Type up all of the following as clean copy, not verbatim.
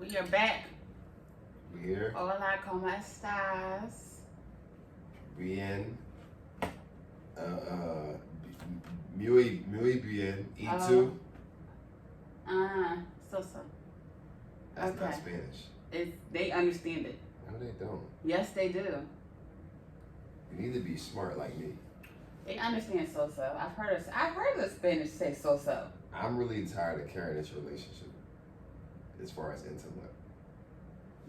You're back. We here. Hola, ¿cómo estás? Bien. Muy bien. ¿Y tú? So. That's Okay. not Spanish. They understand it. No, they don't. Yes, they do. You need to be smart like me. They understand so. I've heard the Spanish say so. I'm really tired of carrying this relationship as far as intellect.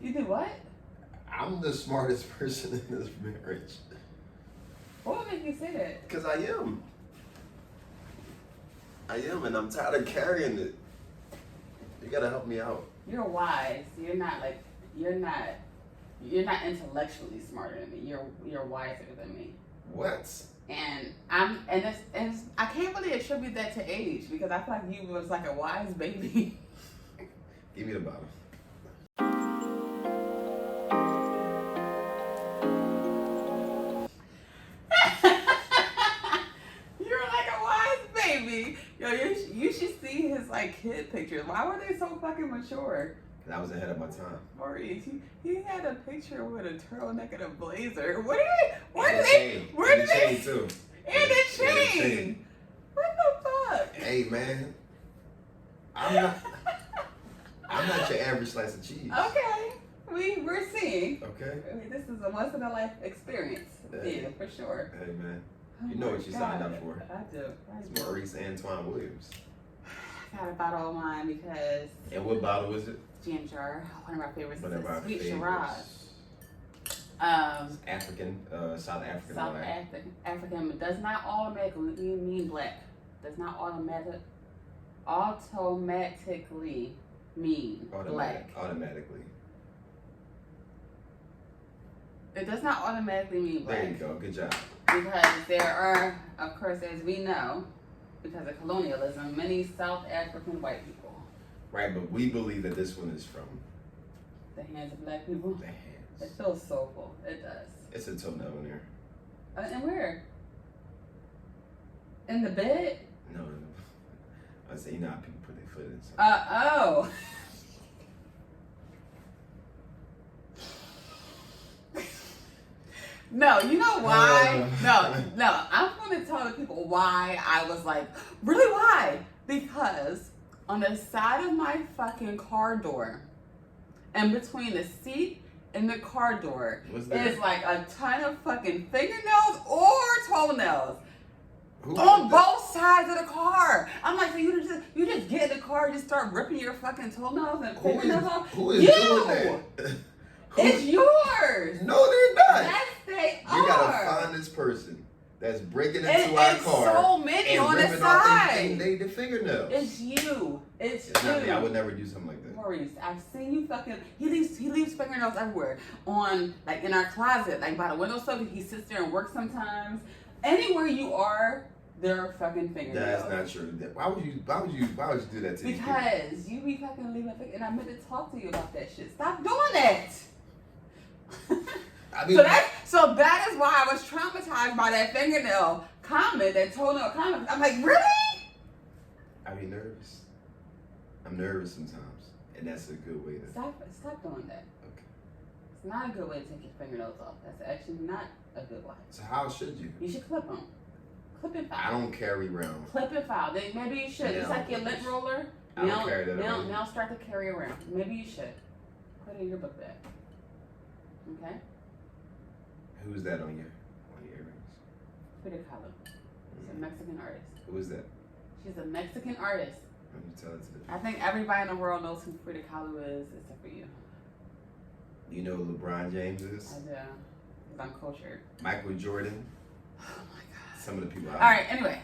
You do what? I'm the smartest person in this marriage. What would make you say that? Because I am. And I'm tired of carrying it. You gotta help me out. You're wise. You're not intellectually smarter than me. You're wiser than me. What? And I can't really attribute that to age because I feel like you was like a wise baby. Give me the bottle. You're like a wise baby. Yo, you should see his like kid pictures. Why were they so fucking mature? Because I was ahead of my time. Maurice, he had a picture with a turtleneck and a blazer. Where And did the they? chain too. And the chain. What the fuck? Hey man, I'm not your average slice of cheese. Okay, we're seeing. Okay. I mean, this is a once in a life experience. Hey. Yeah, for sure. Hey man, Oh you know my what you signed up for. I do. It's Maurice Antoine Williams. I got a bottle of wine because And what bottle is it? Jam Jar, one of our favorites, One is of our Sweet favorites. Shiraz. African, South African. South African, but does not automatically mean black. Does not automatically mean black. Automatically. It does not automatically mean black. There you go. Good job. Because there are, of course, as we know, because of colonialism, many South African white people. Right, but we believe that this one is from The hands of black people. the hands. It feels soulful. It does. It's a toenail in there. And where? In the bed? No. I say, you know how people put their foot in. So. Oh. No, you know why? No. I'm going to tell the people why I was like, really why? Because on the side of my fucking car door, and between the seat and the car door, is like a ton of fucking fingernails or toenails. On both sides of the car. I'm like, so you just get in the car and just start ripping your fucking toenails and fingernails off? Who is doing that? It's yours. No, they're not. Yes, they are. You gotta find this person that's breaking into our car. So many and on the ripping off side. the fingernails. It's you. It's you. Not me. I would never do something like that. Maurice, I've seen you fucking. He leaves fingernails everywhere. On like in our closet, like by the windowsill. He sits there and works sometimes. Anywhere you are, there are fucking fingernails. That's not true. Why would you do that to me? Because you be fucking leaving, and I meant to talk to you about that shit. Stop doing that. I mean, so that is why I was traumatized by that fingernail comment, that toenail comment. I'm like, really? I be nervous. I'm nervous sometimes, and that's a good way to stop doing that. Okay. It's not a good way to take your fingernails off. That's actually not a good way. So how should you? You should clip them. Clip and file. I don't carry around. Clip and file. Maybe you should. Yeah, It's like your lint roller. I don't carry that around. Now start to carry around. Maybe you should. Put it in your book bag. Okay? Who's that on your earrings? Frida Kahlo. She's a Mexican artist. Who is that? She's a Mexican artist. Let me tell it to the people. I think everybody in the world knows who Frida Kahlo is, except for you. You know who LeBron James is? I do. Because I'm cultured. Michael Jordan. Oh my God. Some of the people. Alright, anyway.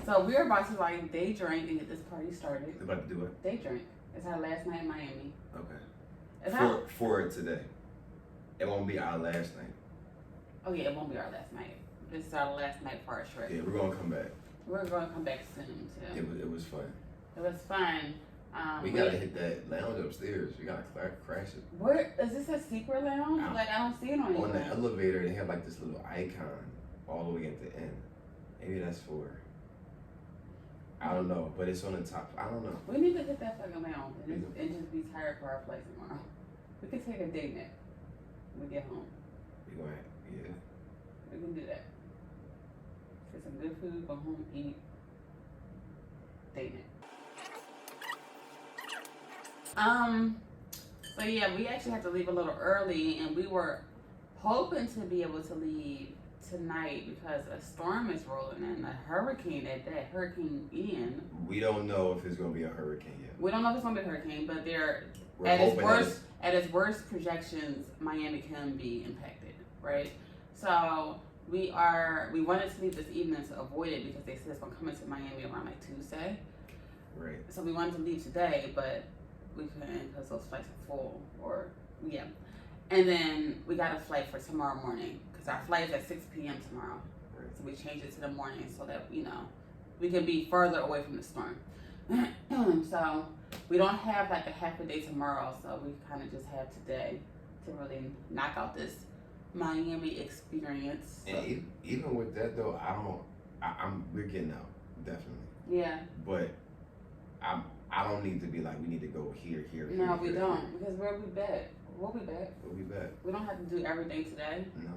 So we're about to like day drink and get this party started. They're about to do it? Day drink. It's our last night in Miami. Okay. For today. It won't be our last night. Oh yeah, it won't be our last night. This is our last night for our trip. Yeah, we're gonna come back. We're gonna come back soon too. It was fun. It was fun. We gotta hit that lounge upstairs. We gotta crash it. Where is this, a secret lounge? Like I don't see it on the elevator. They have like this little icon all the way at the end. Maybe that's for. I don't know, but it's on the top. I don't know. We need to hit that fucking mound and just be tired for our flight tomorrow. We could take a day nap when we get home. We gonna, yeah. We can do that. Get some good food, go home, eat, day nap. So yeah, we actually had to leave a little early, and we were hoping to be able to leave tonight because a storm is rolling in, a hurricane at that, Hurricane Ian. We don't know if it's gonna be a hurricane yet. We don't know if it's gonna be a hurricane, but We're at its hoping worst, at its worst projections, Miami can be impacted, right? So we wanted to leave this evening to avoid it because they said it's gonna come into Miami around like Tuesday. Right. So we wanted to leave today, but we couldn't because those flights are full, yeah. And then we got a flight for tomorrow morning because our flight is at 6 p.m. tomorrow. Right. So we changed it to the morning so that, we can be further away from the storm. So we don't have like a half a day tomorrow, so we kind of just have today to really knock out this Miami experience. So. And even with that though, we're getting out, definitely. Yeah. But I don't need to be like, we need to go here. No, we don't, because we'll be back. We'll be back. We don't have to do everything today. No.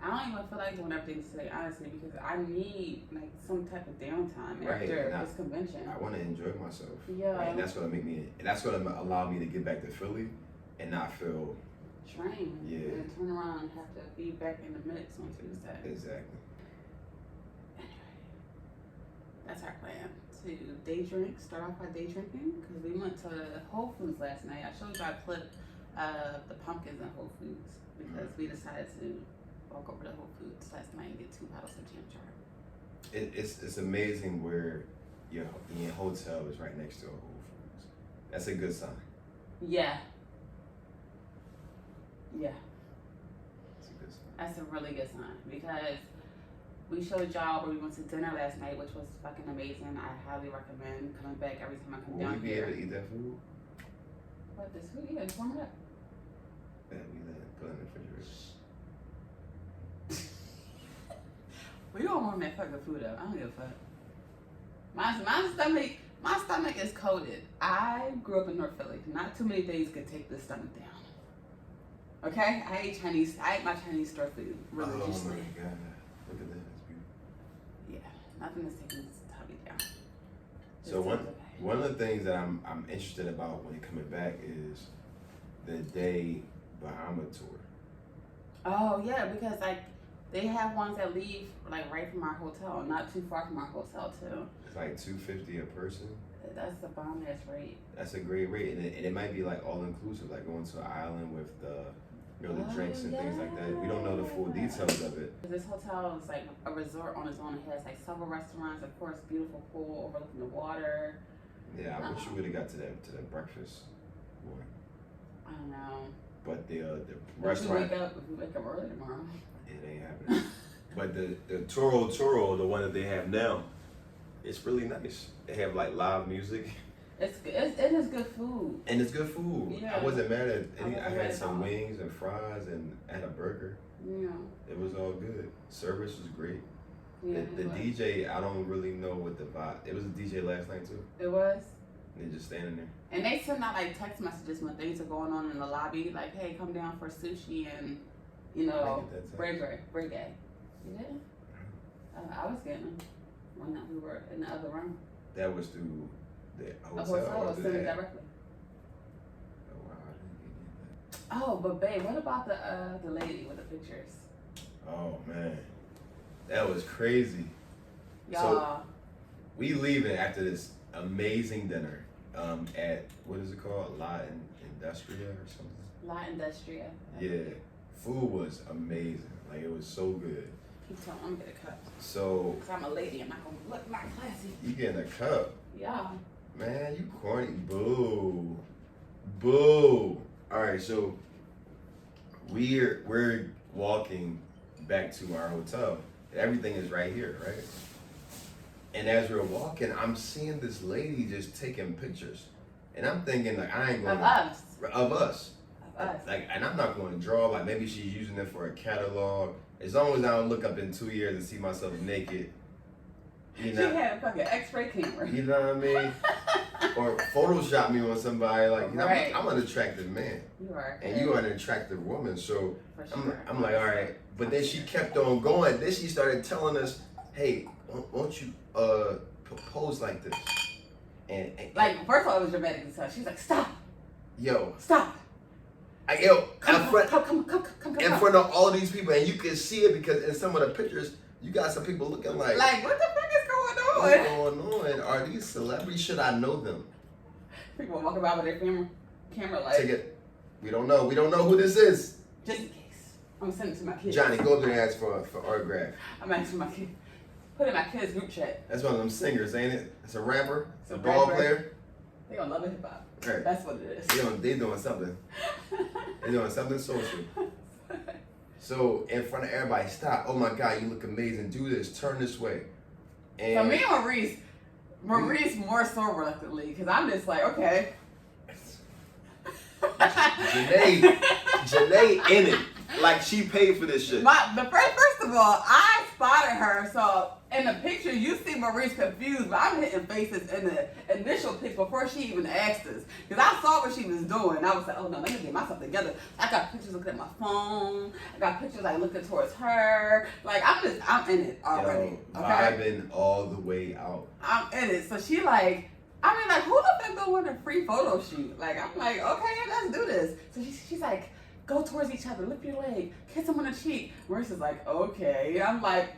I don't even feel like doing everything today, honestly, because I need like some type of downtime Right. after this convention. I want to enjoy myself. Yeah. Right? And that's gonna allow me to get back to Philly and not feel train. Yeah. And turn around and have to be back in the mix on Tuesday. Exactly. Anyway, that's our plan. To day drink, start off by day drinking, because we went to Whole Foods last night. I showed you a clip of the pumpkins in Whole Foods because we decided to walk over to Whole Foods last night and get 2 bottles of jam jar. It's amazing where your hotel is right next to a Whole Foods. That's a good sign. Yeah. That's a good sign. That's a really good sign because we showed y'all where we went to dinner last night, which was fucking amazing. I highly recommend coming back every time I come down Will you be here. able to eat that food? What, this food? Yeah, just warm it up. Yeah, we let it put it in the refrigerator. We don't warm that fucking food up. I don't give a fuck. My stomach is coated. I grew up in North Philly. Not too many things could take this stomach down. Okay? I ate my Chinese store food religiously. Oh my god. Look at that. That's beautiful. Yeah. Nothing is taking this tummy down. So one of the things that I'm interested about when you're coming back is the day Bahama tour. Oh yeah, because like they have ones that leave like right from our hotel, not too far from our hotel too. It's like $250 a person. That's the bomb ass rate. That's a great rate, and it might be like all inclusive, like going to an island with the the drinks and things like that. We don't know the full details of it. This hotel is like a resort on its own. It has like several restaurants, of course, beautiful pool overlooking the water. Yeah, I wish you would have got to the breakfast one. I don't know. But the restaurant. restaurant. If we wake up early tomorrow. It ain't happening. But the Toro, the one that they have now, it's really nice. They have like live music. It is good food. And it's good food. Yeah. I wasn't mad at any. I wasn't mad had at some all. wings and fries and I had a burger. Yeah. It was all good. Service was great. Yeah. The DJ, I don't really know what the vibe. It was a DJ last night too. It was. And they just standing there. And they send out like text messages when things are going on in the lobby, like, "Hey, come down for sushi and bread. You did? I was getting them when we were in the other room. That was through the The hotel. hotel or was through sent the it app? directly. Oh wow, I didn't get that. Oh, but babe, what about the lady with the pictures? Oh man, that was crazy. Y'all. We leaving after this amazing dinner at what is it called? La Industria or something. La Industria. Yeah, food was amazing. Like it was so good. Keep telling I'm gonna get a cup. So Cause I'm a lady, I'm not gonna look not classy. you getting a cup? Yeah. Man, you corny. Boo. Boo. All right, so we're walking back to our hotel. Everything is right here, right? And as we're walking, I'm seeing this lady just taking pictures. And I'm thinking like I ain't gonna Of us. Like, and I'm not going to draw. Like maybe she's using it for a catalog. As long as I don't look up in 2 years and see myself naked, You She know, had a fucking X-ray camera. you know what I mean? Or Photoshop me on somebody like, you know, Right. I'm an attractive man. You are. And you are an attractive woman, so For sure. I'm like, all right. But then she kept on going. Then she started telling us, hey, won't you pose like this? And like, first of all, it was dramatic as hell. She's like, stop. Yo. Stop. In front Come. of all these people, and you can see it because in some of the pictures, you got some people looking like what the fuck is going on? What's going on? Are these celebrities? Should I know them? People walking around with their camera like. Ticket. We don't know. We don't know who this is. Just in case. I'm gonna send it to my kids. Johnny, go up there and ask for autograph. I'm asking my kids. Put it in my kids group chat. That's one of them singers, ain't it? It's a rapper. It's a It's a ball rapper. player. They gonna love it hip hop. Right. That's what it is. They doing something. They're doing something social. So in front of everybody, stop. Oh my God, you look amazing. Do this. Turn this way. And So me and Maurice more so reluctantly, because I'm just like, okay. Janae in it. Like she paid for this shit. First of all, I spotted her. So in the picture, you see Maurice confused, but I'm hitting faces in the initial pic before she even asked us. Because I saw what she was doing. I was like, oh no, let me get myself together. I got pictures looking at my phone. I got pictures like looking towards her. Like I'm in it already. Yo, okay? vibing all the way out. I'm in it. So she like, I mean, like, who the fuck don't want a free photo shoot? Like, I'm like, okay, let's do this. So she's like, go towards each other, lift your leg, kiss him on the cheek. Maurice is like, okay. I'm like,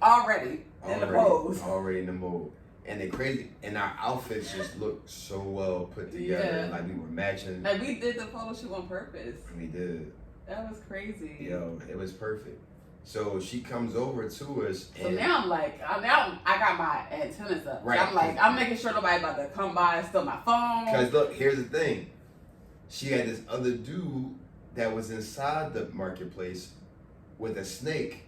already in the pose. Already in the mode. And they crazy. And our outfits just look so well put together. Yeah. Like we were matching. Like, we did the photo shoot on purpose. We did. That was crazy. Yo, it was perfect. So she comes over to us. So And now I'm like, now I got my antennas up. Right. I'm like, I'm making sure nobody about to come by and steal my phone. because look, here's the thing. She had this other dude that was inside the marketplace with a snake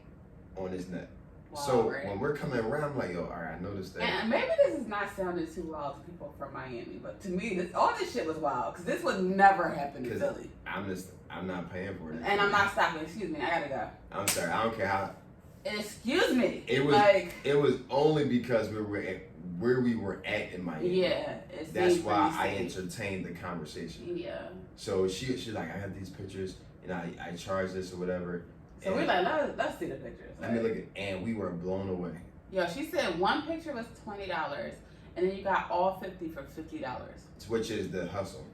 on his neck. Wow, So right? when we're coming around, I'm like, yo, all right, I noticed that. And maybe this is not sounding too wild to people from Miami, but to me, all this shit was wild because this would never happen in 'Cause Philly. I'm not paying for it. And I'm not stopping. Excuse me, I gotta go. I'm sorry. I don't care how. Excuse me. It was. like, It was only because we were at where we were at in Miami. yeah. That's seemed why pretty I safe. entertained the conversation. Yeah. So she's like, I have these pictures, and I charge this or whatever. So and we're like, let's see the pictures. let me look at, and we were blown away. Yo, she said one picture was $20, and then you got all 50 for $50. Which is the hustle.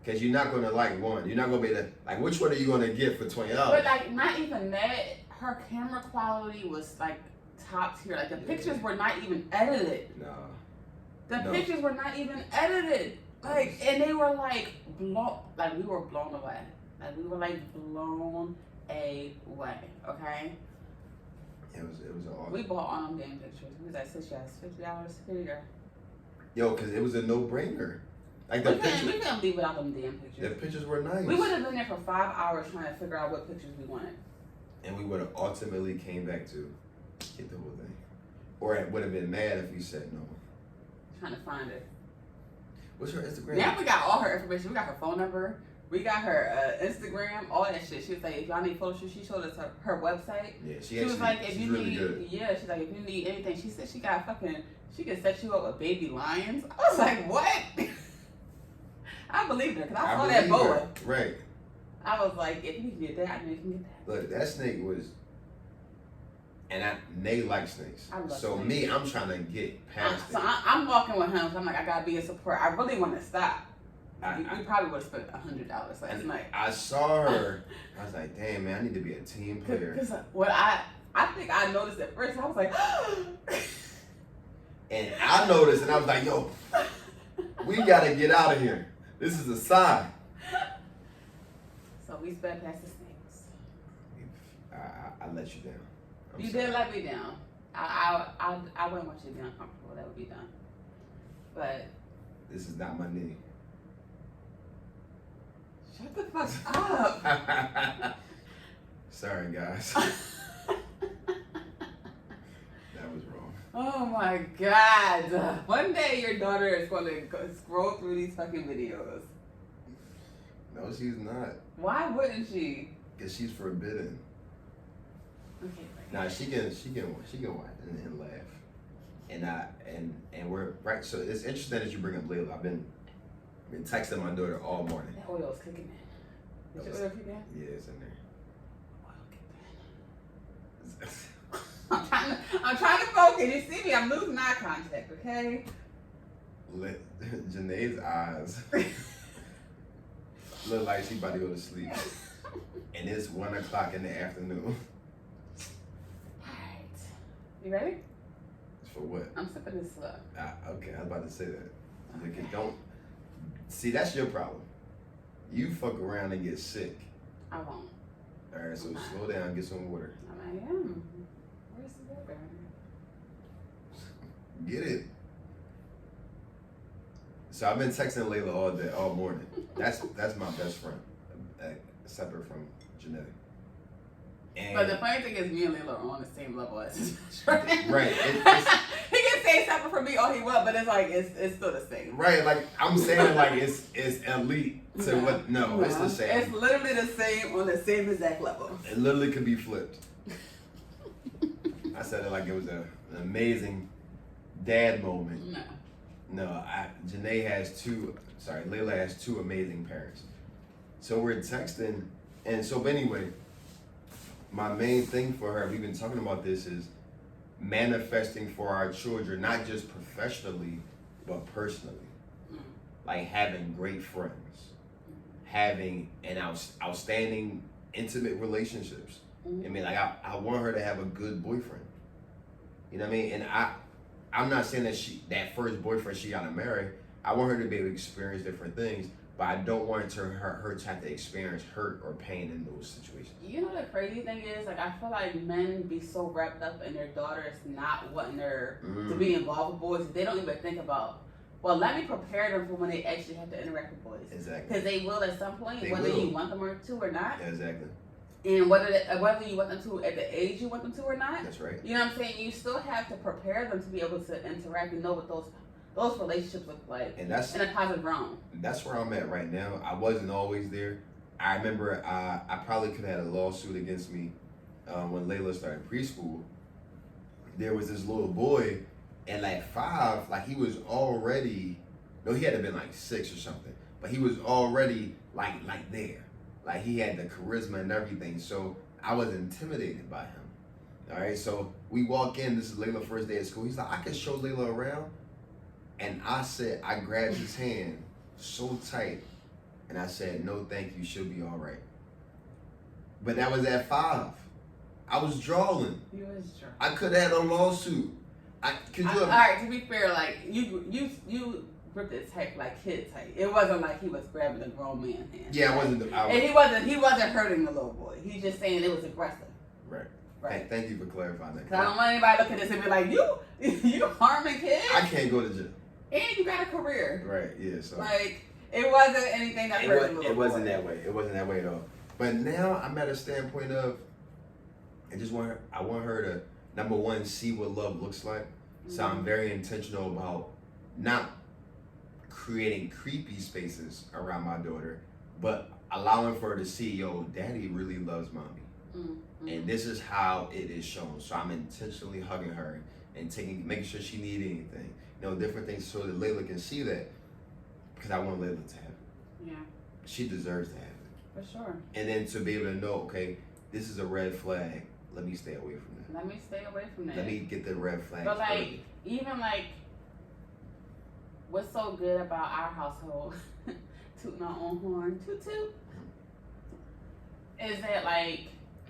Because you're not going to like one. You're not going to be like, which one are you going to get for $20? But like, not even that. Her camera quality was like top tier. Like the pictures were not even edited. No. The No. pictures were not even edited. Like, and they were like blown. Like we were blown away. Like we were like blown away. Okay. It was awesome. We bought all them damn pictures. We was like, sis, yes, $50. Here you go. Yo, because it was a no-brainer. Like We the pictures. couldn't leave without them damn The pictures. pictures were nice. We would have been there for 5 hours trying to figure out what pictures we wanted. And we would have ultimately came back to get the whole thing. Or it would have been mad if we said no. Trying to find it. What's her Instagram? Now we got all her information. We got her phone number. We got her Instagram, all that shit. She was like, if y'all need photo shoot, she showed us her website. Yeah, She was like, if she's you really need, good. yeah, she's like, if you need anything, she said she got she could set you up with baby lions. I was like, what? I believed her because I saw that believe boa. her. Right. I was like, if you can get that, I know you can get that. Look, that snake was, and they like snakes. I love so snakes. me, I'm trying to get past So it. I'm walking with him, so I'm like, I gotta be a support. I really want to stop. I- We probably would have spent $100 last And night. I saw her. I was like, damn, man, I need to be a team player. Because what I think I noticed at first, I was like, And I noticed, and I was like, yo, we got to get out of here. This is a sign. so we sped past the snakes. I let you down. I'm You sorry. did let me down. I wouldn't want you to be uncomfortable. That would be done. But This is not my knee. shut the fuck up. Sorry, guys. That was wrong. Oh my God. One day your daughter is going to scroll through these fucking videos. No, she's not. Why wouldn't she? Because she's forbidden. Okay. Nah, she can watch and laugh. and we're right. So it's interesting that you bring up Layla. I've been texting my daughter all morning. That oil's cooking in. Is your oil cooking in? Yeah, it's in there. I'm trying to focus. You see me? I'm losing eye contact. Okay. Janay's eyes look like she about to go to sleep, and it's 1 o'clock in the afternoon. Alright. You ready? For what? I'm sipping this slow. Okay, I was about to say that. Okay. Don't see. That's your problem. You fuck around and get sick. I won't. All right, so slow down. Get some water. I am. Where's the water? Get it. So I've been texting Layla all morning. That's my best friend, separate from Janay. And But the funny thing is, me and Layla are on the same level as his best friend. Right. He can say separate from me all he wants, but it's like it's still the same. Right, like I'm saying, like it's elite to what? No, it's the same. It's literally the same on the same exact level. It literally could be flipped. I said it like it was an amazing dad moment. No, Layla has two amazing parents. So we're texting, and so but anyway, my main thing for her, we've been talking about this, is manifesting for our children, not just professionally, but personally. Like having great friends, having an outstanding, intimate relationships. I mean, like I want her to have a good boyfriend. You know what I mean? And I'm not saying that first boyfriend she got to marry. I want her to be able to experience different things, but I don't want her to have to experience hurt or pain in those situations. You know the crazy thing is, like, I feel like men be so wrapped up in their daughters not wanting her to be involved with boys, they don't even think about, well, let me prepare them for when they actually have to interact with boys. Exactly. Because they will at some point, whether you want them to or not. Yeah, exactly. And whether you want them to at the age you want them to or not. That's right. You know what I'm saying? You still have to prepare them to be able to interact and know what those relationships look like, and that's in a positive realm. That's where I'm at right now. I wasn't always there. I remember I probably could have had a lawsuit against me when Layla started preschool. There was this little boy, and like 5, like he was already, no, he had to have been like 6 or something, but he was already like there. Like he had the charisma and everything, so I was intimidated by him. All right, so we walk in. This is Layla's first day at school. He's like, I can show Layla around, and I grabbed his hand so tight, and I said, no, thank you. She'll be all right. But that was at 5. I was drawing. You was drawing. I could have had a lawsuit. All right, to be fair, like you gripped it tight, like kid tight. It wasn't like he was grabbing a grown man hand. Yeah, right? And he wasn't hurting the little boy. He's just saying it was aggressive. Right. Right. Thank you for clarifying that. Cause I don't want anybody to look at this and be like, you harming kids. I can't go to jail. And you got a career. Right. Yeah. So like it wasn't anything that hurt the little boy. It wasn't that way. It wasn't that way at all. But now I'm at a standpoint of, I want her to, number one, see what love looks like. So I'm very intentional about not creating creepy spaces around my daughter, but allowing for her to see, yo, daddy really loves mommy. And this is how it is shown. So I'm intentionally hugging her and making sure she needs anything. Different things so that Layla can see that, because I want Layla to have it. Yeah. She deserves to have it. For sure. And then to be able to know, okay, this is a red flag. Let me stay away from that. Let me stay away from that. Let me get the red flag. But even what's so good about our household, tooting our own horn, toot toot, is that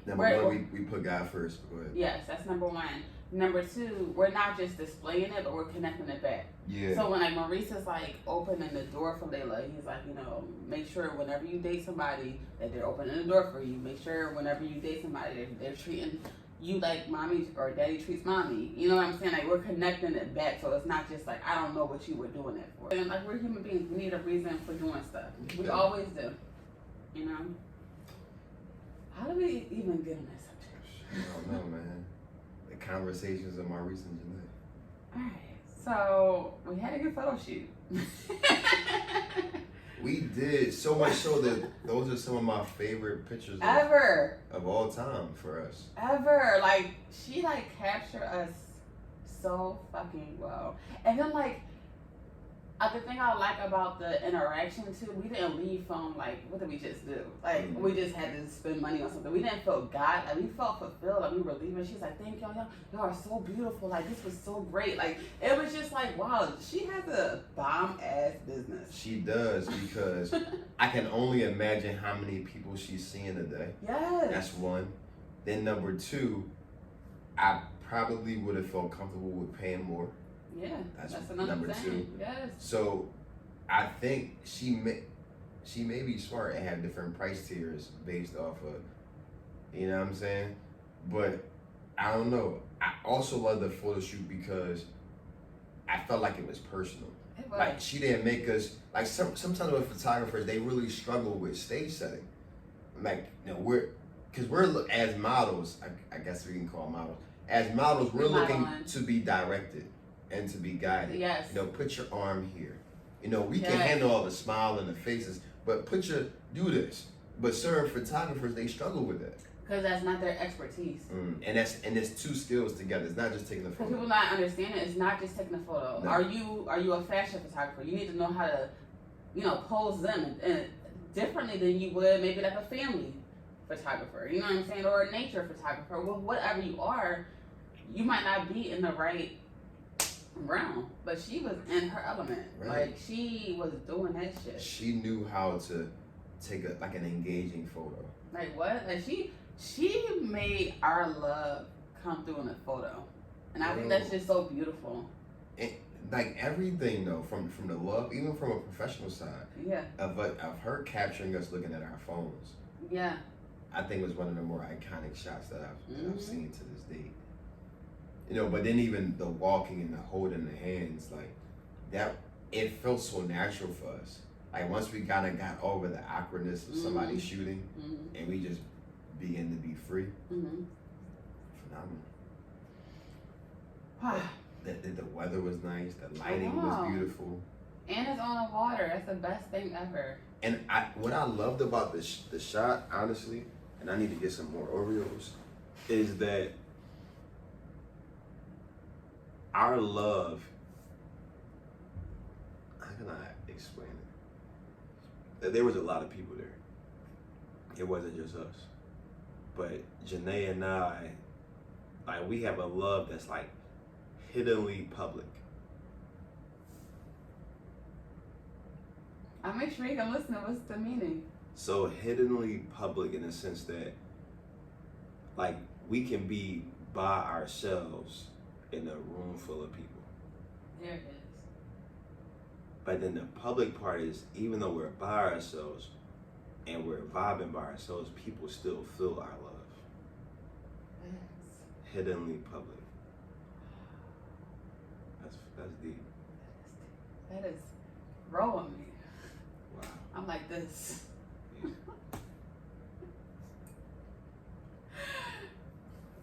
number one, we put God first. Go ahead. Yes, that's number one. Number 2, we're not just displaying it, but we're connecting it back. Yeah. So when Maurice is opening the door for Layla, he's like, make sure whenever you date somebody that they're opening the door for you. Make sure whenever you date somebody they're treating you like mommy or daddy treats mommy. You know what I'm saying? We're connecting it back, so it's not just I don't know what you were doing it for. And we're human beings, we need a reason for doing stuff. We always do. How do we even get on that subject? I don't know, man. The conversations of Maurice and Janay. Alright, so we had a good photo shoot. We did, so much so that those are some of my favorite pictures ever of all time for us. Ever. She captured us so fucking well. And then like the thing I like about the interaction too, we didn't leave from like, what did we just do? Like we just had to spend money on something. We didn't feel God, like we felt fulfilled. Like we were leaving. She's like, thank y'all, y'all are so beautiful. Like this was so great. Like it was just like, wow, she has a bomb ass business. She does, because I can only imagine how many people she's seeing a day. Yes. That's one. Then number two, I probably would have felt comfortable with paying more. Yeah, that's another number thing. two. Yes. So I think she may be smart and have different price tiers based off of, you know what I'm saying? But I don't know. I also love the photo shoot because I felt like it was personal. It was. Like she didn't make us, like sometimes with photographers, they really struggle with stage setting. Like, you know, because we're as models, I guess we can call models. As models, we're looking to be directed and to be guided. Yes. You know, put your arm here. You know, we can handle all the smile and the faces, but do this. But certain photographers, they struggle with that. Because that's not their expertise. And it's two skills together. It's not just taking the photo. Because people not understand it. It's not just taking a photo. No. Are you a fashion photographer? You need to know how to, pose them and differently than you would maybe like a family photographer. You know what I'm saying? Or a nature photographer. Well, whatever you are, you might not be in the right realm, but she was in her element. Right. Like she was doing that shit. She knew how to take an engaging photo. Like what? Like she made our love come through in a photo, and I think that's just so beautiful. And like everything though, from the love, even from a professional side. Yeah. Of her capturing us looking at our phones. Yeah. I think was one of the more iconic shots that I've seen to this date. You know, but then even the walking and the holding the hands, like that, it felt so natural for us. Like once we kind of got over the awkwardness of somebody shooting, and we just began to be free. Phenomenal. The weather was nice. The lighting was beautiful. And it's on the water. That's the best thing ever. And what I loved about the shot, honestly, and I need to get some more Oreos, is that our love, how can I explain it? That there was a lot of people there. It wasn't just us. But Janay and I, like, we have a love that's like hiddenly public. I'll make sure you can listen to what's the meaning. So hiddenly public in the sense that, like, we can be by ourselves in a room full of people. There it is. But then the public part is, even though we're by ourselves and we're vibing by ourselves, people still feel our love. Yes. Hiddenly public. That's deep. That is growing me. Wow. I'm like this. Yeah.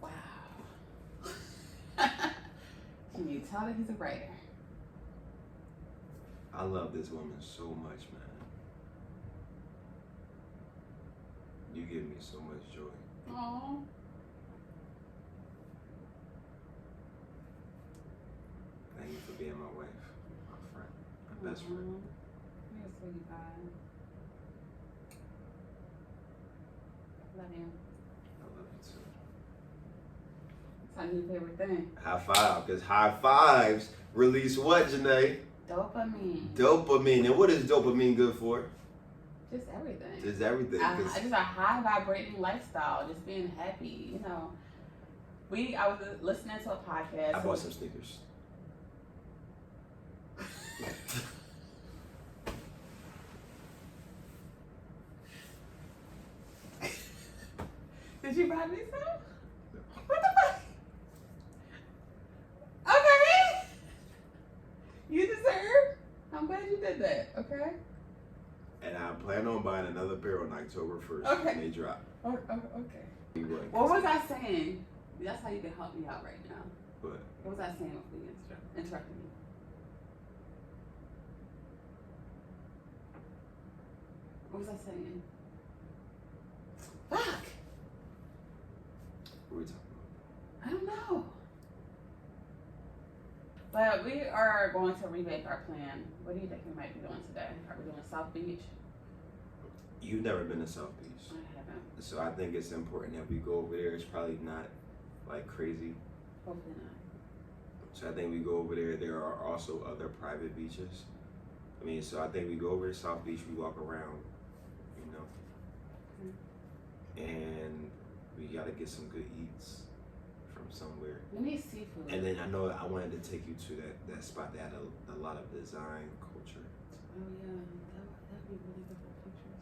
Wow. Can you tell that he's a writer? I love this woman so much, man. You give me so much joy. Aww. Thank you for being my wife, my friend, my best friend. You're a sweetie pie. Love you. I love you too. What's your favorite thing? High five, because high fives release what, Janay? Dopamine. Dopamine. And what is dopamine good for? Just everything. Just everything. Just a high vibrating lifestyle. Just being happy. You know. I was listening to a podcast. I bought some sneakers. Did you buy me some? What the fuck? Okay. You deserve. I'm glad you did that. Okay. And I plan on buying another pair on October 1st. Okay. When they drop. Okay. What was I saying? That's how you can help me out right now. What? What was I saying before you interrupted me? What was I saying? Fuck. What are we talking I don't know. But we are going to revamp our plan. What do you think we might be doing today? Are we doing South Beach? You've never been to South Beach. I haven't. So I think it's important that we go over there. It's probably not like crazy. Hopefully not. So I think we go over there. There are also other private beaches. I mean, so I think we go over to South Beach. We walk around, you know, and we gotta get some good eats from somewhere. We need seafood. And then I know I wanted to take you to that spot that had a lot of design culture. Oh yeah, that'd be really good for pictures.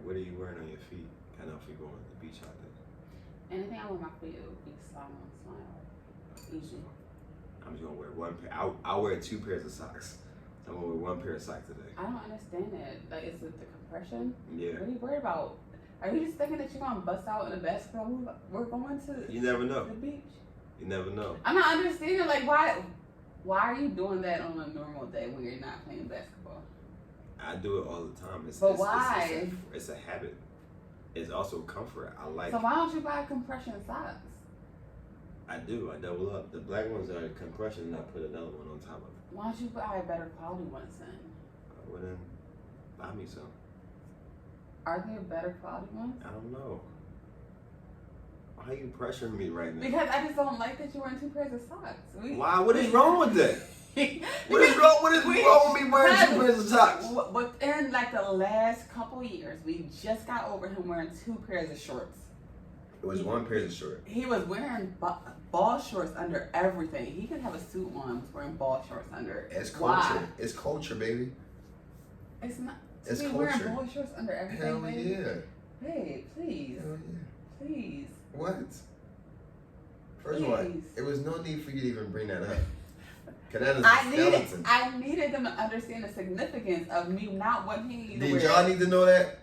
What are you wearing on your feet? I know if we go on the beach out there. Anything I wear my feet, it would be slime on slime. Easy. I'm just gonna wear one pair. I'll wear 2 pairs of socks. I'm gonna wear 1 pair of socks today. I don't understand it. Like, is it the compression? Yeah. What are you worried about? Are you just thinking that you're gonna bust out in a basketball move? We're going to You never know. the beach. You never know. I'm not understanding, like, why are you doing that on a normal day when you're not playing basketball? I do it all the time. Why? It's a habit. It's also comfort. I like. So why don't you buy compression socks? I do. I double up. The black ones are compression, and I put another one on top of it. Why don't you buy better quality ones then? Well then, buy me some. Are there better quality ones? I don't know. Why are you pressuring me right now? Because I just don't like that you're wearing 2 pairs of socks. Why? What is wrong with that? What is wrong with me wearing 2 pairs of socks? Within like the last couple years, we just got over him wearing 2 pairs of shorts. It was 1 pair of shorts. He was wearing ball shorts under everything. He could have a suit on, wearing ball shorts under. It's culture. Why? It's culture, baby. It's not. It's be culture. wearing ball shorts under everything, Hell baby. yeah. Hey, please. Hell yeah. Please. What? First of all, it was no need for you to even bring that up. Cause that is a skeleton. I needed them to understand the significance of me not wanting you to wear. Did y'all need to know that?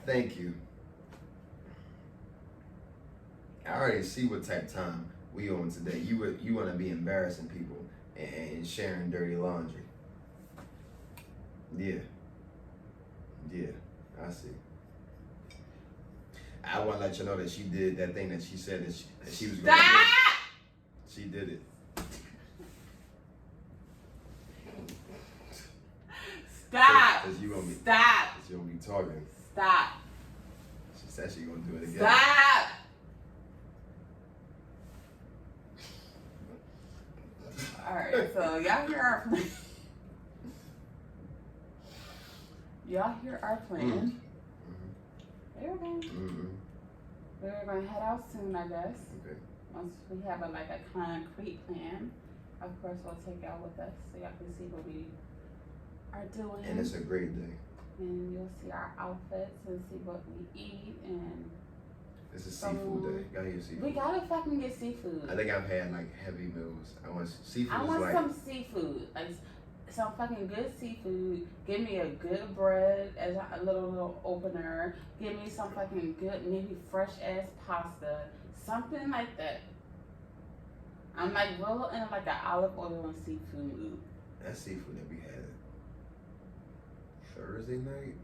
Thank you. I already see what type of time we on today. You want to be embarrassing people and sharing dirty laundry. Yeah. Yeah, I see. I want to let you know that she did that thing that she said that she was going to do. She did it. Stop. Cause you gonna be, Stop. Cause you gonna be talking. Stop. She said she gonna do it again. Stop. Alright, so y'all hear our plan. Y'all hear our plan. There we go. We're gonna head out soon, I guess. Okay. Once we have a concrete plan, of course we'll take y'all with us so y'all can see what we are doing. And it's a great day. And you'll see our outfits and see what we eat and. It's a seafood day. Gotta get seafood. We gotta fucking get seafood. I think I've had like heavy meals. I want seafood. I want some seafood, like some fucking good seafood. Give me a good bread as a little opener. Give me some fucking good, maybe fresh ass pasta, something like that. I'm like real in like an olive oil and seafood mood. That seafood that we had Thursday night.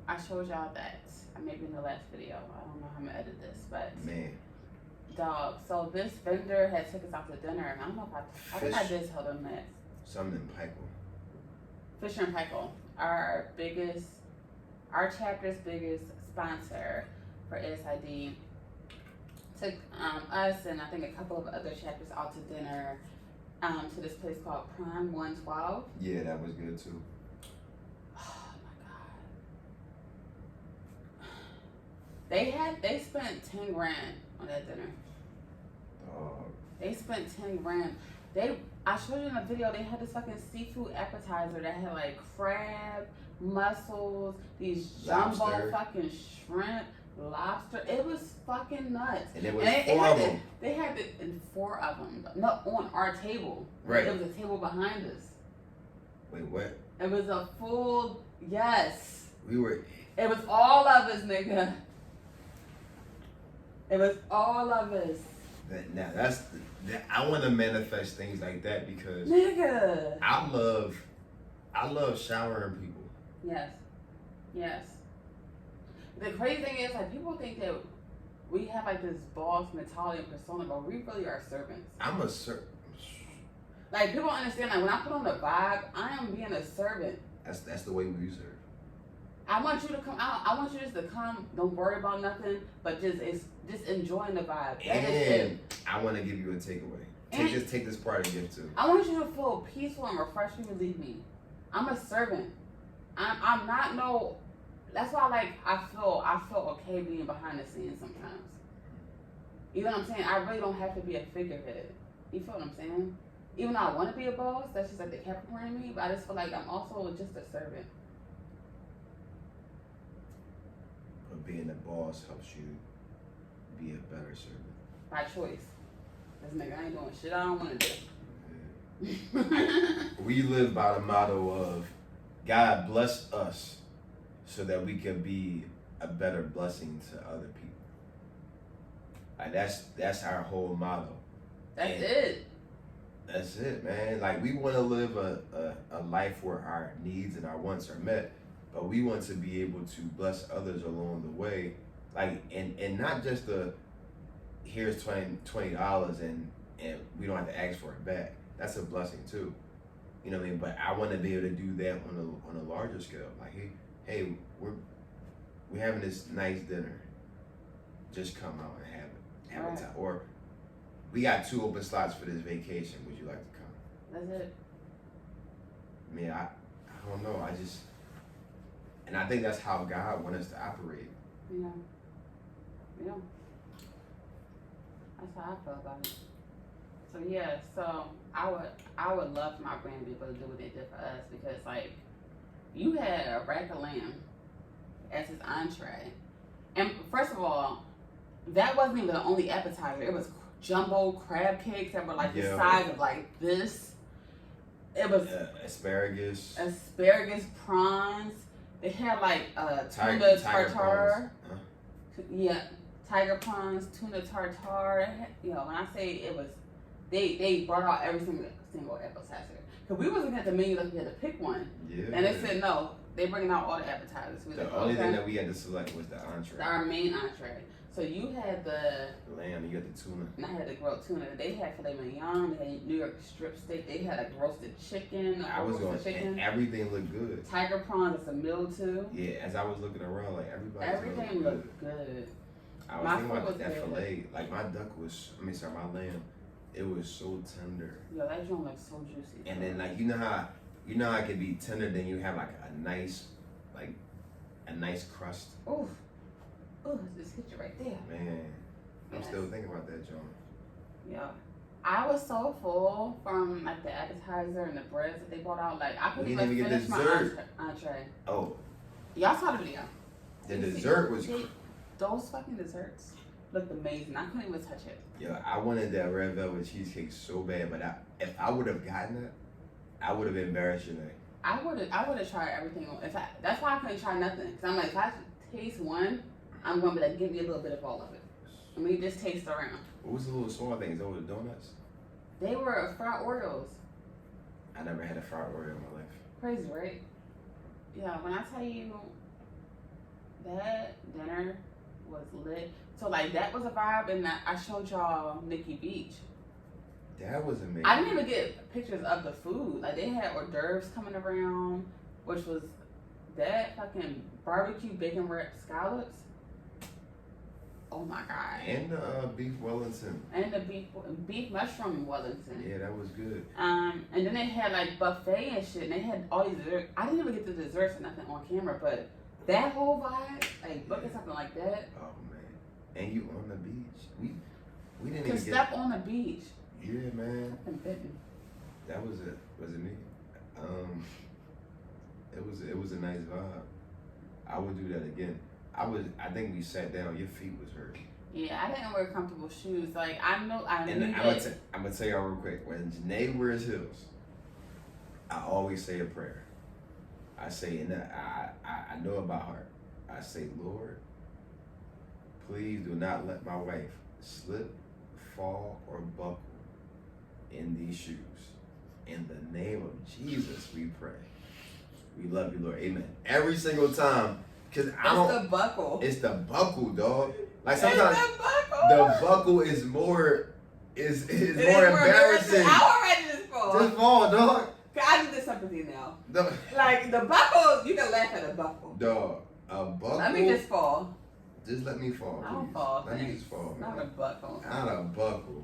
I showed y'all that. Maybe in the last video. I don't know how I'm gonna edit this, but man, dog. So this vendor had took us out to dinner, and I don't know if I think I did tell them that. Something in Pikel. Fisher and Pikel, our chapter's biggest sponsor for SID, took us and I think a couple of other chapters out to dinner to this place called Prime 112. Yeah, that was good too. They spent 10 grand on that dinner. They spent 10 grand. I showed you in the video, they had this fucking seafood appetizer that had like crab, mussels, these jumbo fucking shrimp, lobster. It was fucking nuts. And it was 4 of them. They had it in 4 of them. Not on our table. Right. It was a table behind us. Wait, what? It was a full, yes. It was all of us, nigga. It was all of us. Now I want to manifest things like that because nigga, I love showering people. Yes. The crazy thing is, like, people think that we have like this boss mentality and persona, but we really are servants. I'm a servant. Like people don't understand. Like when I put on the vibe, I am being a servant. That's the way we serve. I want you to come out. I want you just to come. Don't worry about nothing, but just enjoying the vibe. That is it. I want to give you a takeaway. Take this part and give too. I want you to feel peaceful and refreshed when you leave me. I'm a servant. I'm not no. That's why like I feel okay being behind the scenes sometimes. You know what I'm saying? I really don't have to be a figurehead. You feel what I'm saying? Even though I want to be a boss, that's just like the Capricorn in me. But I just feel like I'm also just a servant. But being a boss helps you be a better servant. By choice. This nigga ain't doing shit I don't want to do. We live by the motto of God bless us so that we can be a better blessing to other people. Like that's our whole motto. That's it. That's it, man. Like we want to live a life where our needs and our wants are met, but we want to be able to bless others along the way. Like and not just here's $20 and we don't have to ask for it back. That's a blessing too. You know what I mean? But I want to be able to do that on a larger scale. Like hey, we're having this nice dinner. Just come out and have it. Have a time. Or we got 2 open slots for this vacation. Would you like to come? That's it. I mean, I don't know. And I think that's how God wants us to operate. Yeah. That's how I feel about it. So yeah, so I would love for my brand to be able to do what they did for us, because like you had a rack of lamb as his entree, and first of all, that wasn't even the only appetizer. It was jumbo crab cakes that were like the size of like this. It was asparagus prawns. They had like tiger tartare. Prawns. Huh? Yeah, tiger prawns, tuna tartare. You know, when I say it was, they brought out every single appetizer. Cause we wasn't at the menu, like we had to pick one. Yeah. And they said no, they bringing out all the appetizers. We the only thing that we had to select was the entree. Our main entree. So you had the lamb, you got the tuna. And I had the grilled tuna. They had filet mignon, they had New York strip steak, they had like roasted chicken. And everything looked good. Tiger prawns, it's a meal too. Yeah, as I was looking around, like everything looked good. I was thinking about that filet. Like my lamb, it was so tender. Yo, that joint looks so juicy. And then like you know how it can be tender, then you have like a nice crust. Oof. Oh, just hit you right there. Man, I'm still thinking about that, John. Yeah. I was so full from like the appetizer and the breads that they brought out. Like I couldn't even finish my entree. Oh. Y'all saw the video. The dessert was those fucking desserts looked amazing. I couldn't even touch it. Yeah, I wanted that red velvet cheesecake so bad, but if I would have gotten it, I would have embarrassed Janay. I would have tried everything. That's why I couldn't try nothing. Cause I'm like, if I taste one, I'm going to be like, give me a little bit of all of it. And we just taste around. What was the little small things? Those were the donuts? They were fried Oreos. I never had a fried Oreo in my life. Crazy, right? Yeah, when I tell you that dinner was lit. So, like, that was a vibe, and I showed y'all Nikki Beach. That was amazing. I didn't even get pictures of the food. Like, they had hors d'oeuvres coming around, which was that fucking barbecue bacon wrapped scallops. Oh my god. And the beef Wellington. And the beef mushroom Wellington. Yeah, that was good. And then they had like buffet and shit, and they had all these desserts. I didn't even get the desserts or nothing on camera, but that whole vibe, like booking something like that. Oh man. And you on the beach. We didn't even step on the beach. Yeah, man. That was it. Was it me? It was a nice vibe. I would do that again. I think we sat down. Your feet was hurting. Yeah, I didn't wear comfortable shoes. Like I'm gonna tell y'all real quick. When Janay wears heels, I always say a prayer. I say, and I know it by heart. I say, Lord, please do not let my wife slip, fall, or buckle in these shoes. In the name of Jesus, we pray. We love you, Lord. Amen. Every single time Cause I don't. It's the buckle. It's the buckle, dog. Like sometimes it's the buckle. the buckle is more more embarrassing. I already just fall. Just fall, dog. I do this sympathy now. The, Like the buckle, you can laugh at a buckle. dog, a buckle. Let me just fall. Just let me fall, please. I don't fall. Let me just fall, man. Not a buckle. Not a buckle.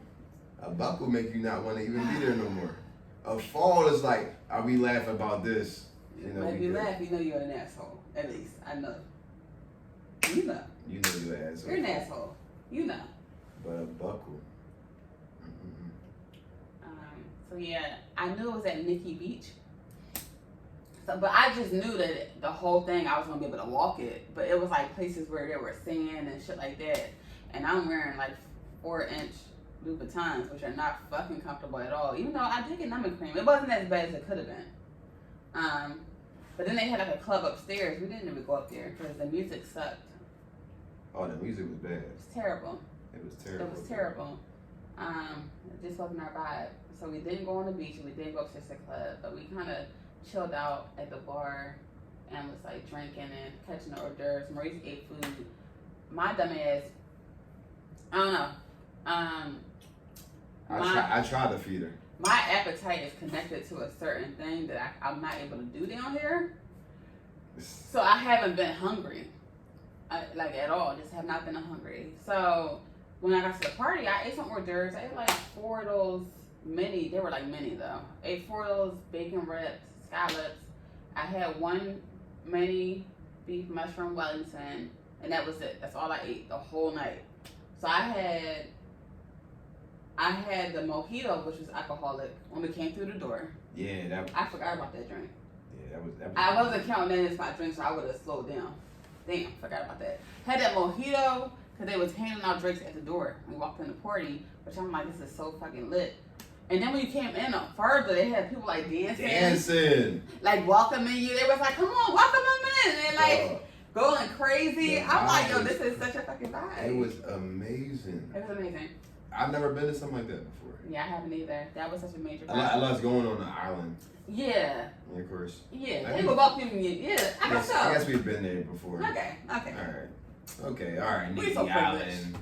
A buckle make you not want to even be there no more. A fall is like, are we laughing about this? You know, if you laugh, you know you're an asshole. At least I know. You know. You know you're an asshole. You're an asshole. You know. But a buckle. Mm-mm. So yeah, I knew it was at Nikki Beach. So, but I just knew that the whole thing I was gonna be able to walk it. But it was like places where there were sand and shit like that. And I'm wearing like 4-inch Louboutins, which are not fucking comfortable at all. Even though I did get numbing cream, it wasn't as bad as it could have been. But then they had like a club upstairs. We didn't even go up there because the music sucked. Oh, the music was bad. It was terrible. It was terrible. It was terrible. It just wasn't our vibe. So we didn't go on the beach and we didn't go upstairs to the club, but we kind of chilled out at the bar and was like drinking and catching the hors d'oeuvres. Maurice ate food. My dumb ass, I don't know. I tried to feed her. My appetite is connected to a certain thing that I'm not able to do down here. So I haven't been hungry, like at all. Just have not been hungry. So when I got to the party, I ate some hors d'oeuvres. I ate like 4 of those mini. They were like mini though. I ate 4 of those bacon wraps, scallops. I had 1 mini beef mushroom Wellington, and that was it. That's all I ate the whole night. So I had the mojito, which was alcoholic, when we came through the door. Yeah, I forgot about that drink. Yeah, that was. I wasn't counting that as my drink, so I would have slowed down. Damn, forgot about that. Had that mojito, because they was handing out drinks at the door. We walked in the party, which I'm like, this is so fucking lit. And then when you came in further, they had people like dancing. Like welcoming you. They was like, come on, welcome them in. And like going crazy. I'm like, yo, this is such a fucking vibe. It was amazing. It was amazing. I've never been to something like that before. Yeah, I haven't either. That was such a major vibe. I love going on the island. Yeah. Yeah, of course. Yeah, they were welcoming you. Yeah, I guess so. I guess we've been there before. Okay. All right. Nikki so Island.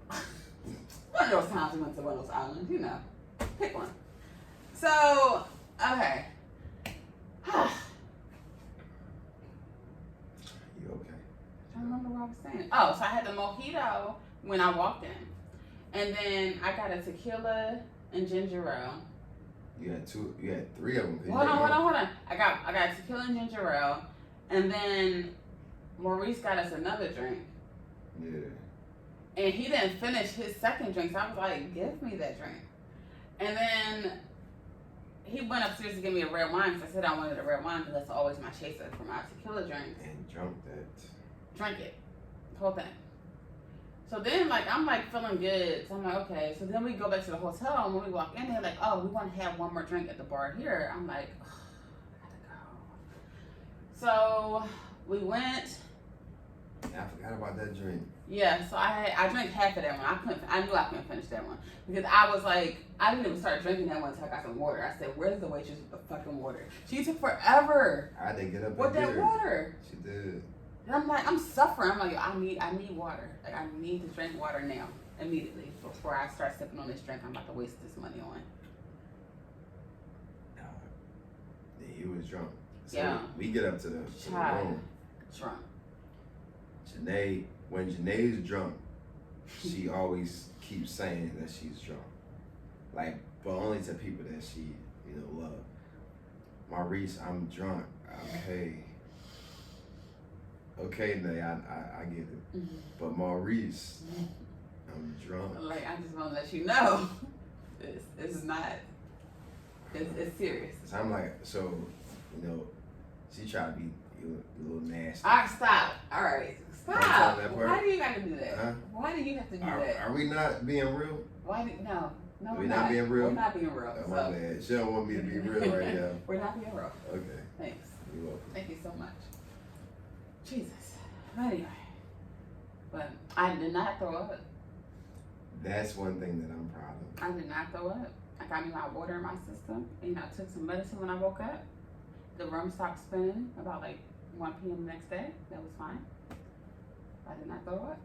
One of those times we went to one of those islands, you know. Pick one. So, okay. You okay? I don't remember what I was saying. Oh, so I had the mojito when I walked in. And then I got a tequila and ginger ale. You had 3 of them. Hold on. I got tequila and ginger ale. And then Maurice got us another drink. Yeah. And he didn't finish his second drink, so I was like, give me that drink. And then he went upstairs to give me a red wine, because I said I wanted a red wine, because that's always my chaser for my tequila drinks. And Drank it. The whole thing. So then, like, I'm, like, feeling good. So I'm like, okay. So then we go back to the hotel, and when we walk in, they're like, oh, we want to have one more drink at the bar here. I'm like, oh, I gotta go. So we went. I forgot about that drink. Yeah, so I drank half of that one. I knew I couldn't finish that one. Because I was like, I didn't even start drinking that one until I got some water. I said, where's the waitress with the fucking water? She took forever. I had to get up with and that water. She did. And I'm like, I'm suffering. I'm like, yo, I need water. Like, I need to drink water now, immediately, before I start sipping on this drink I'm about to waste this money on. Yeah, he was drunk. So yeah. We get up to the room. Drunk. Janay, when Janay's drunk, she always keeps saying that she's drunk. Like, but only to people that she, love. Maurice, I'm drunk. Okay, Nay, I get it. Mm-hmm. But Maurice, I'm drunk. Like, I just want to let you know, this is not, it's serious. So I'm like, she tried to be a little nasty. Stop. All right. Stop. Why do you got to do that? Huh? Why do you have to do that? Are we not being real? No, we're not being real? We're not being real. Oh, my bad. She don't want me to be real right now. We're not being real. Okay. Thanks. You're welcome. Thank you so much. Jesus. Anyway. But I did not throw up. That's one thing that I'm proud of. I did not throw up. I got me my water in my system. And I took some medicine when I woke up. The room stopped spinning about like 1 p.m. the next day. That was fine. I did not throw up.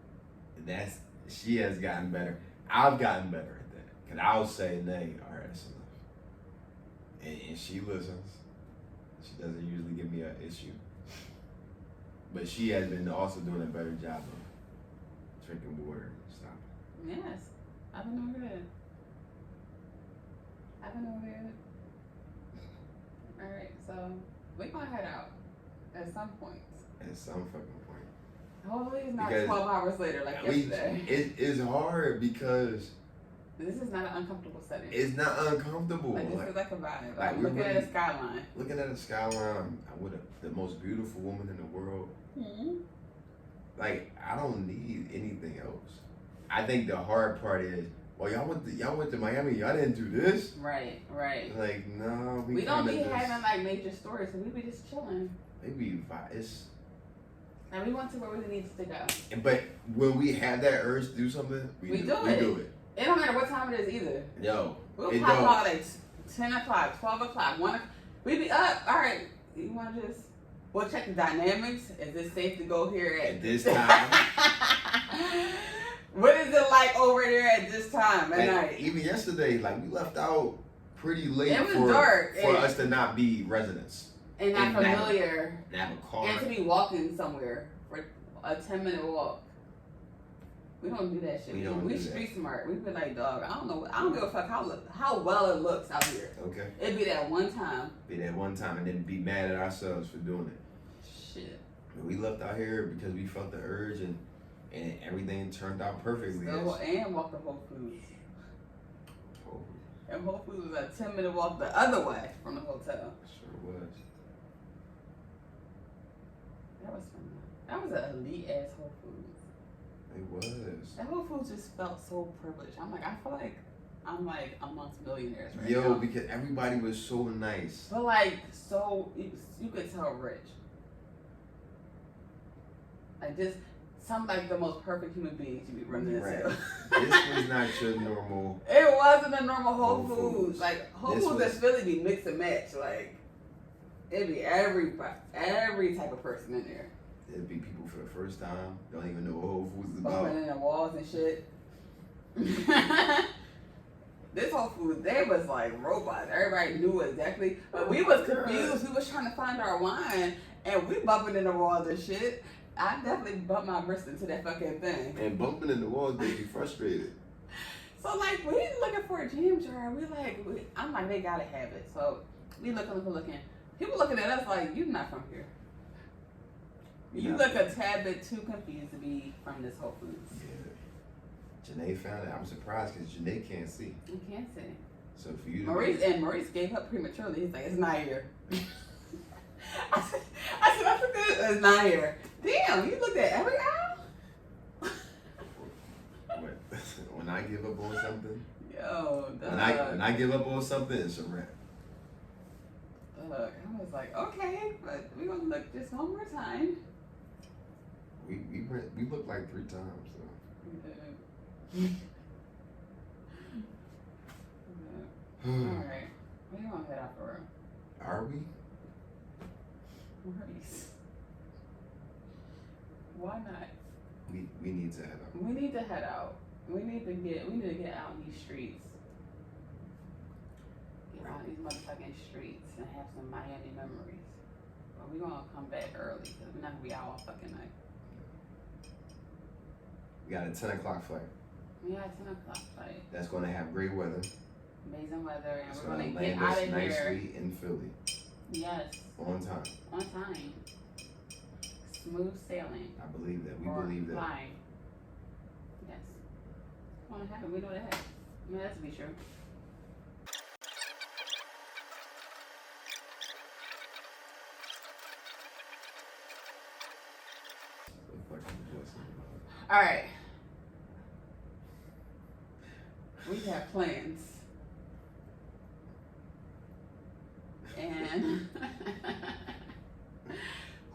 She has gotten better. I've gotten better at that. Cause I'll say, "Nay, all right, that's enough." And she listens. She doesn't usually give me an issue. But she has been also doing a better job of drinking water and stuff. Yes, I've been doing good. All right, so we're gonna head out at some point. At some fucking point. Hopefully it's not Because 12 hours later like yesterday. It's hard because This is not an uncomfortable setting. it's not uncomfortable. Like, this is like a vibe. like I'm looking at a skyline. Looking at the skyline with the most beautiful woman in the world. Mm-hmm. Like, I don't need anything else. I think the hard part is, well, y'all went to Miami, y'all didn't do this. Right. Like, no, We don't be having like major stories, so we be just chilling. Maybe it's. And we went to where we needed to go. But when we have that urge to do something, we do it. It don't matter what time it is either. Yo, We'll pop out like 10 o'clock, 12 o'clock, 1 o'clock. We be up. All right. You want to just, we'll check the dynamics. Is it safe to go here at this time? What is it like over there at this time at night? Even yesterday, like, we left out pretty late it was dark, for us to not be residents. And not familiar. Have a car. And to be walking somewhere for a 10-minute walk. We don't do that shit. We street smart. We be like, dog, I don't give a fuck how well it looks out here. Okay. It'd be that one time. And then be mad at ourselves for doing it. Shit. But we left out here because we felt the urge and everything turned out perfectly. And walked to Whole Foods. And Whole Foods was a 10-minute walk the other way from the hotel. Sure was. That was fun. That was an elite ass Whole Foods. It was. That Whole Foods just felt so privileged. I feel like I'm like amongst millionaires right now. Yo, because everybody was so nice. But like, so you could tell rich. Like just some like the most perfect human beings you be running into. This was not your normal. It wasn't a normal Whole Foods. Like Whole Foods in Philly be mix and match. Like it'd be every type of person in there. It'd be people for the first time, don't even know what Whole Foods is about. Bumping in the walls and shit. This Whole Foods, they was like robots. Everybody knew exactly. But we was confused. We was trying to find our wine, and we bumping in the walls and shit. I definitely bumped my wrist into that fucking thing. And bumping in the walls made me frustrated. So like, we looking for a jam jar. I'm like, they gotta have it. So we looking. People looking at us like, you're not from here. You look a tad bit too confused to be from this Whole Foods. Yeah. Janay found it. I'm surprised because Janay can't see. I can't see. So for you to Maurice gave up prematurely. He's like, it's not here. I said, that's good. It's not here. Damn, you looked at every aisle? When I give up on something? Yo, when I give up on something, it's a wrap. Look, I was like, okay, but we're gonna look just one more time. We looked like 3 times, so. Alright, we're gonna head out for real. Are we? Maurice. Why not? We need to head out. We need to head out. We need to get out in these streets. Get out in these motherfucking streets and have some Miami memories. But we're gonna come back early because we're not gonna be out all fucking night. We got a 10 o'clock flight. We got a 10 o'clock flight. That's going to have great weather. Amazing weather, and It's we're gonna land get out us of here. nicely in Philly. Yes. On time. On time. Smooth sailing. I believe that. We or believe that. Flying. Yes. It's gonna happen. We know that. I mean, that's to be true. All right. We have plans. And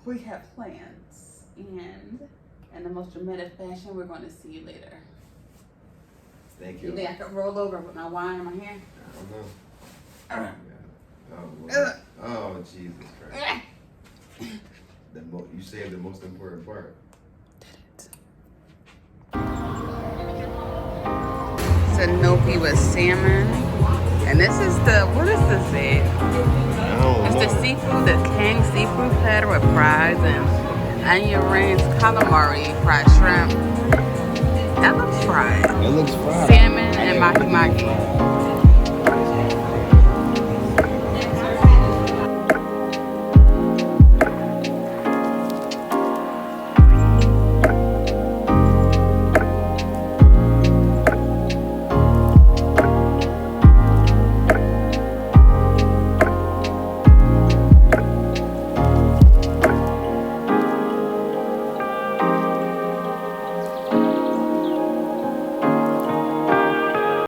we have plans. And in the most dramatic fashion, we're going to see you later. Thank you. You think I could roll over with my wine in my hand? I don't know. Oh, Jesus Christ. You saved the most important part. Gnocchi with salmon. And this is what is this, babe? It's the seafood, the king seafood platter with fries and onion rings, calamari, fried shrimp. That looks fried. It looks fried. Salmon and maki maki.